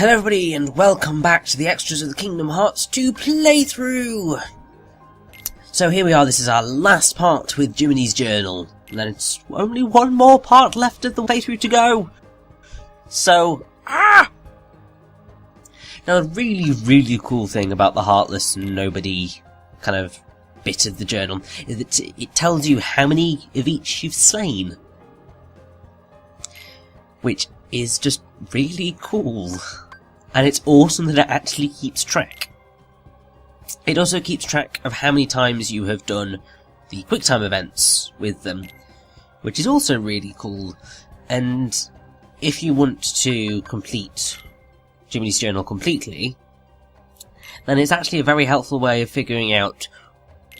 Hello everybody and welcome back to the Extras of the Kingdom Hearts 2 playthrough! So here we are, this is our last part with Jiminys Journal. And then it's only one more part left of the playthrough to go! So, Now a really cool thing about the Heartless and Nobody kind of bit of the journal is that it tells you how many of each you've slain. Which is just really cool. And it's awesome that it actually keeps track. It also keeps track of how many times you have done the QuickTime events with them, which is also really cool. And if you want to complete Jiminys Journal completely, then it's actually a very helpful way of figuring out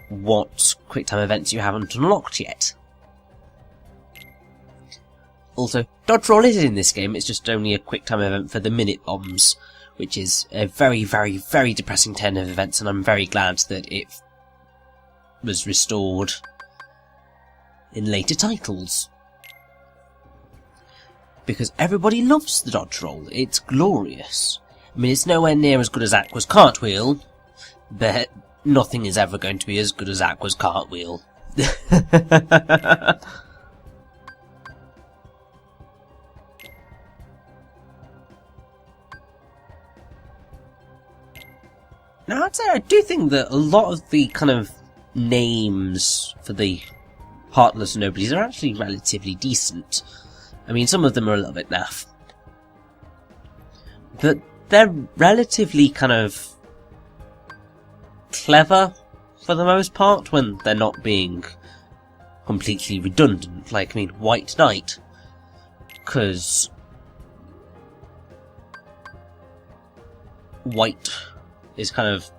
what QuickTime events you haven't unlocked yet. Also, dodge roll is in this game, it's just only a QuickTime event for the minute bombs, which is a very depressing turn of events, and I'm very glad that it was restored in later titles. Because everybody loves the dodge roll, it's glorious. I mean, it's nowhere near as good as Aqua's cartwheel, but nothing is ever going to be as good as Aqua's cartwheel. Now, I'd say I do think that a lot of the kind of names for the Heartless Nobodies are actually relatively decent. I mean, some of them are a little bit naff. But they're relatively kind of clever, for the most part, when they're not being completely redundant. Like, I mean, White Knight. Because White is kind of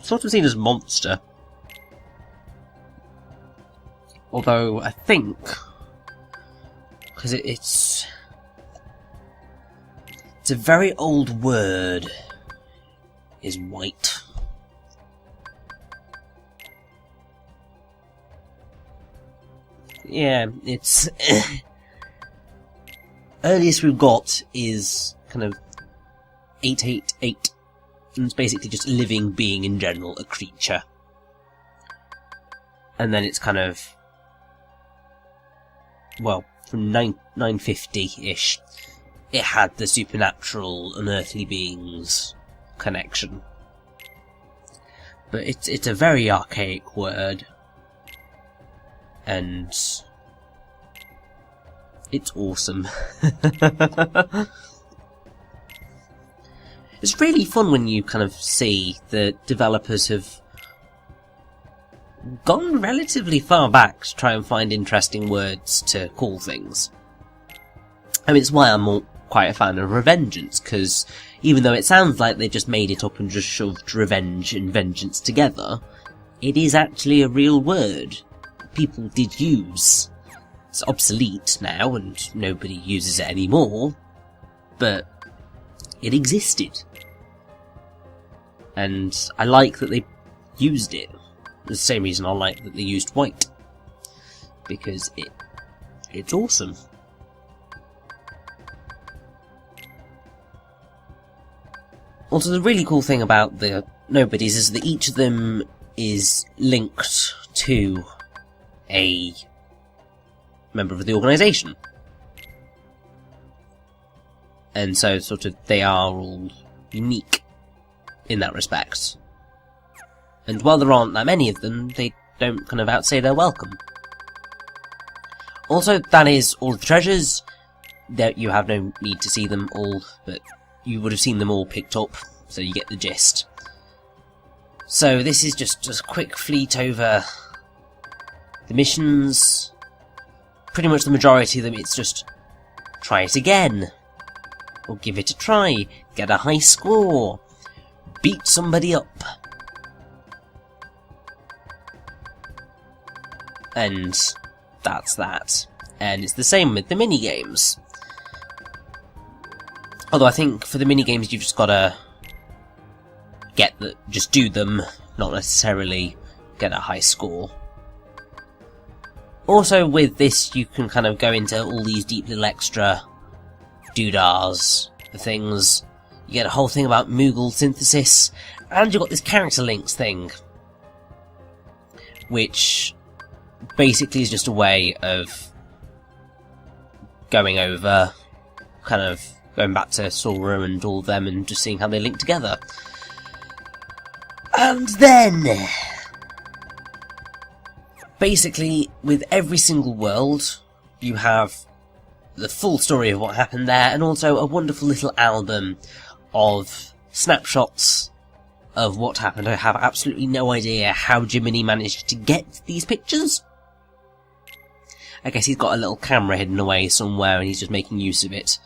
sort of seen as monster. Although I think because it's a very old word, is white. Yeah, it's earliest we've got is kind of 888, and it's basically just a living being in general, a creature. And then it's kind of, well, from 950-ish, it had the supernatural, unearthly beings connection. But it's a very archaic word, and it's awesome. It's really fun when you kind of see that developers have gone relatively far back to try and find interesting words to call things. I mean, it's why I'm quite a fan of Revengeance, because even though it sounds like they just made it up and just shoved revenge and vengeance together, it is actually a real word people did use. It's obsolete now and nobody uses it anymore, but it existed. And I like that they used it. The same reason I like that they used white. Because it's awesome. Also, the really cool thing about the Nobodies is that each of them is linked to a member of the organisation. And so, sort of, they are all unique in that respect. And while there aren't that many of them, they don't kind of outsay their welcome. Also, that is all the treasures. That you have no need to see them all, but you would have seen them all picked up, so you get the gist. So this is just a quick fleet over the missions. Pretty much the majority of them, it's just try it again. Or give it a try, get a high score, beat somebody up. And that's that. And it's the same with the minigames. Although I think for the minigames you've just gotta just do them, not necessarily get a high score. Also with this you can kind of go into all these deep little extra doodahs for things. You get a whole thing about Moogle synthesis, and you've got this character links thing, which basically is just a way of going over, kind of going back to Sora and all of them and just seeing how they link together. And then, basically, with every single world, you have the full story of what happened there, and also a wonderful little album of snapshots of what happened. I have absolutely no idea how Jiminy managed to get these pictures. I guess he's got a little camera hidden away somewhere and he's just making use of it.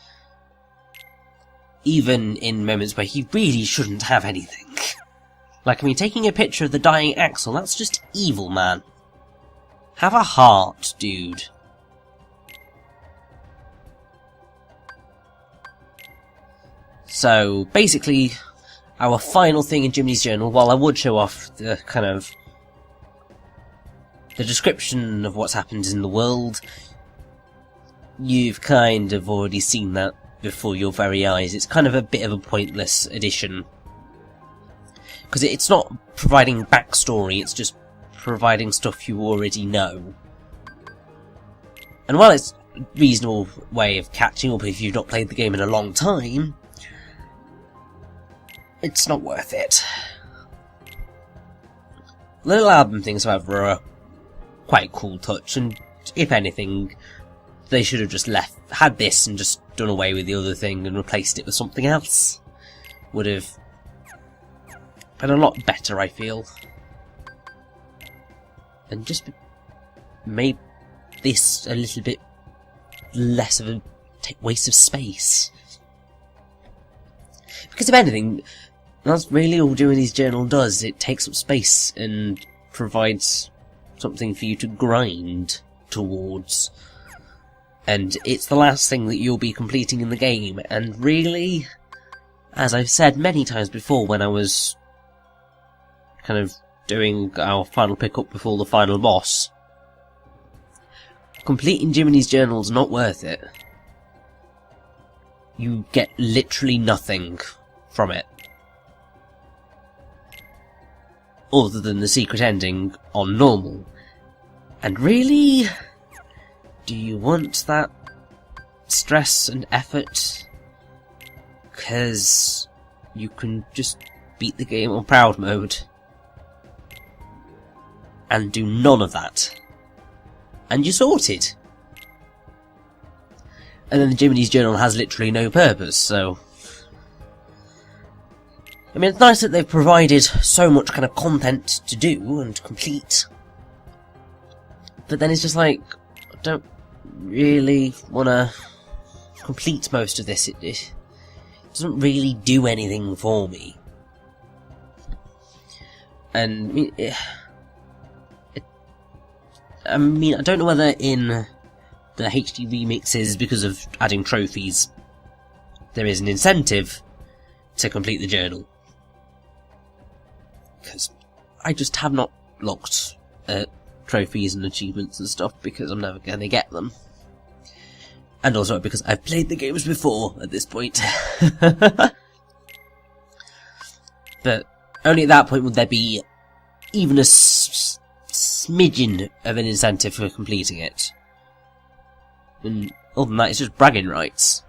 Even in moments where he really shouldn't have anything. Like, I mean, taking a picture of the dying Axel, that's just evil, man. Have a heart, dude. So, basically, our final thing in Jiminys Journal, while I would show off the kind of the description of what's happened in the world, you've kind of already seen that before your very eyes. It's kind of a bit of a pointless addition. Because it's not providing backstory, it's just providing stuff you already know. And while it's a reasonable way of catching up if you've not played the game in a long time, it's not worth it. Little album things, however, are quite a cool touch, and if anything, they should have just had this and just done away with the other thing and replaced it with something else. Would have been a lot better, I feel. And just made this a little bit less of a waste of space. Because if anything, that's really all Jiminys Journal does. It takes up space and provides something for you to grind towards. And it's the last thing that you'll be completing in the game. And really, as I've said many times before when I was kind of doing our final pickup before the final boss, completing Jiminys Journal's not worth it. You get literally nothing from it. Other than the secret ending on normal. And really, do you want that stress and effort? Because you can just beat the game on proud mode and do none of that, and you're sorted. And then the Jiminys Journal has literally no purpose, so I mean, it's nice that they've provided so much kind of content to do and complete, but then it's just like, I don't really want to complete most of this. It doesn't really do anything for me. And I mean, I don't know whether in the HD remixes, because of adding trophies, there is an incentive to complete the journal. Because I just have not looked at trophies and achievements and stuff, because I'm never going to get them. And also because I've played the games before at this point. But only at that point would there be even a smidgen of an incentive for completing it. And other than that, it's just bragging rights.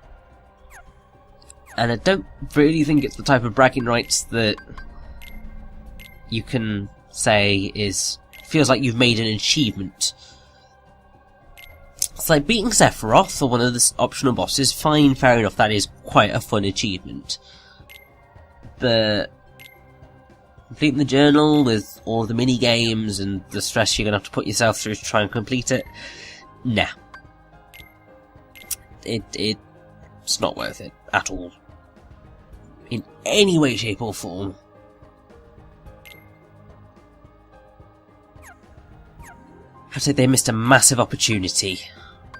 And I don't really think it's the type of bragging rights that you can say feels like you've made an achievement. It's like beating Sephiroth or one of the optional bosses. Fine, fair enough, that is quite a fun achievement. But completing the journal with all of the mini games and the stress you're gonna have to put yourself through to try and complete it, nah. It's not worth it at all. In any way, shape or form. I'd say they missed a massive opportunity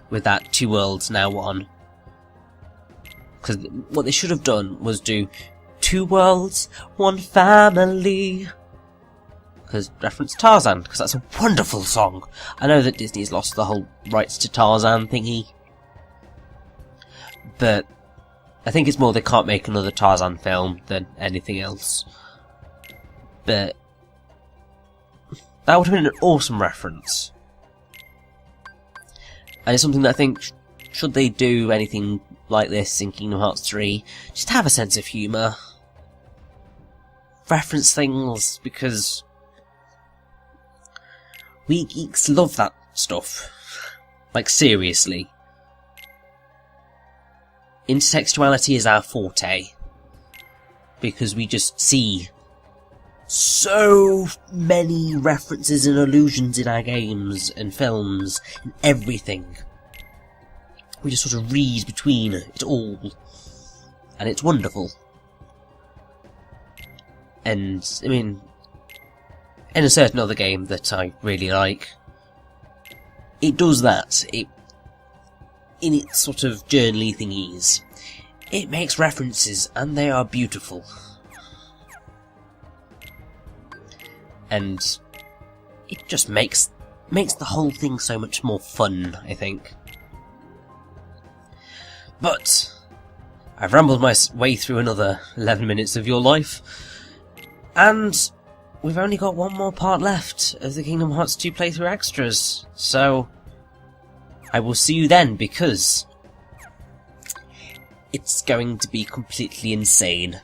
with that 2 worlds now 1. Because what they should have done was do 2 worlds, 1 family. Because reference Tarzan, because that's a wonderful song. I know that Disney's lost the whole rights to Tarzan thingy, but I think it's more they can't make another Tarzan film than anything else. But that would have been an awesome reference. And it's something that I think, should they do anything like this in Kingdom Hearts 3, just have a sense of humour. Reference things, because we geeks love that stuff. Like, seriously. Intertextuality is our forte. Because we just see so many references and allusions in our games and films and everything. We just sort of read between it all. And it's wonderful. And, I mean, in a certain other game that I really like, it does that. In its sort of journaly thingies, it makes references, and they are beautiful. And it just makes the whole thing so much more fun, I think. But I've rambled my way through another 11 minutes of your life, and we've only got one more part left of the Kingdom Hearts 2 playthrough extras, so I will see you then, because it's going to be completely insane.